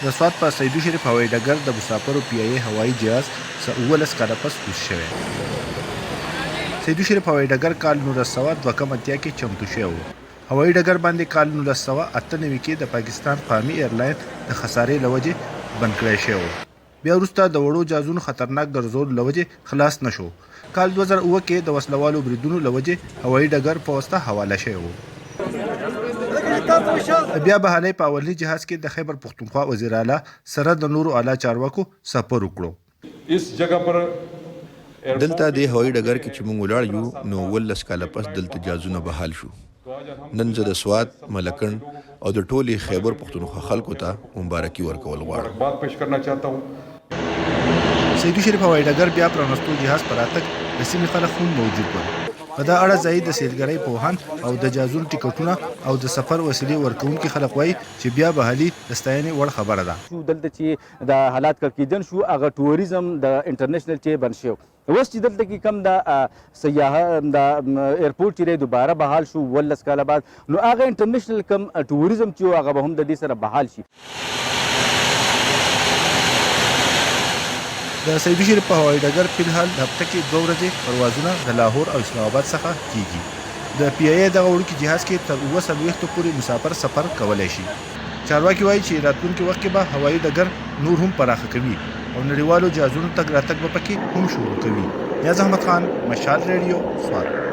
د سوات په سیدو شریف هوایي ډګر د مسافرو PIA هوایي جهاز څه 19 کاله پس کوز شوی. سیدو شریف هوایي ډګر کال 1982 کې چمتو شوی و. هوایي ډګر باندې کال 1998 کې د پاکستان قومي ایرلاین د خسارې له وجې بند کړی شوی و. بیا وروسته د وړو جهازونو خطرناک ګرځولو له وجې خلاص نه شو. کال 2007 کې د وسلوالو بریدونو له وجې هوایي ډګر په واسطه حواله شوی و. بیا به حالی په اولني جهاز کې د خیبر پښتونخوا وزیر اعلی سره د نورو اعلی چارواکو سفر وکړو. دلته د هوایي ډګر کې چې موږ ولاړ یو نو 19 کاله پس دلته جهازونه بحال شو. نن زه د سوات، ملکنډ او د ټولې خیبر پښتونخوا خلکو ته مبارکي ورکول غواړم. سیدو شریف هوایي ډګر بیا پرانستو جهاز په راتګ د سیمې خلک هم موجود ول. په دا اړه ځایي د سیلګرۍ پوهان او د جهازونو ټکټونه او د سفر وسیلې ورکوونکي خلک وایي چې بیا بحالي د ستاینې وړ خبره ده. دلته چې د حالات کړکېدن شو هغه ټوریزم د انټرنیشنل چې بند شو. اوس چې دلته کې کم د سیاحه د ایرپورټ چې دوباره بحال شو 19 کاله بعد نو هغه انټرنیشنل کم ټوریزم چې هغه به هم د دې سره بحال شي. د سیدو شریف په هوایي ډګر فلحال د هفته کې 2 ورځې پروازونه د لاهور او اسلام آباد څخه کیږي. د PIA دغه وړوکي جهاز کې تر 29 پورې مسافر سفر کولی شي. چارواکي وایي چې راتلونکي وخت کې به هوایي ډګر نور هم پراخه کوي او نړیوالو جهازونو تګ راتګ به پکې هم شروع کوي. نیاز احمد خان، مشال ریډیو، سوات.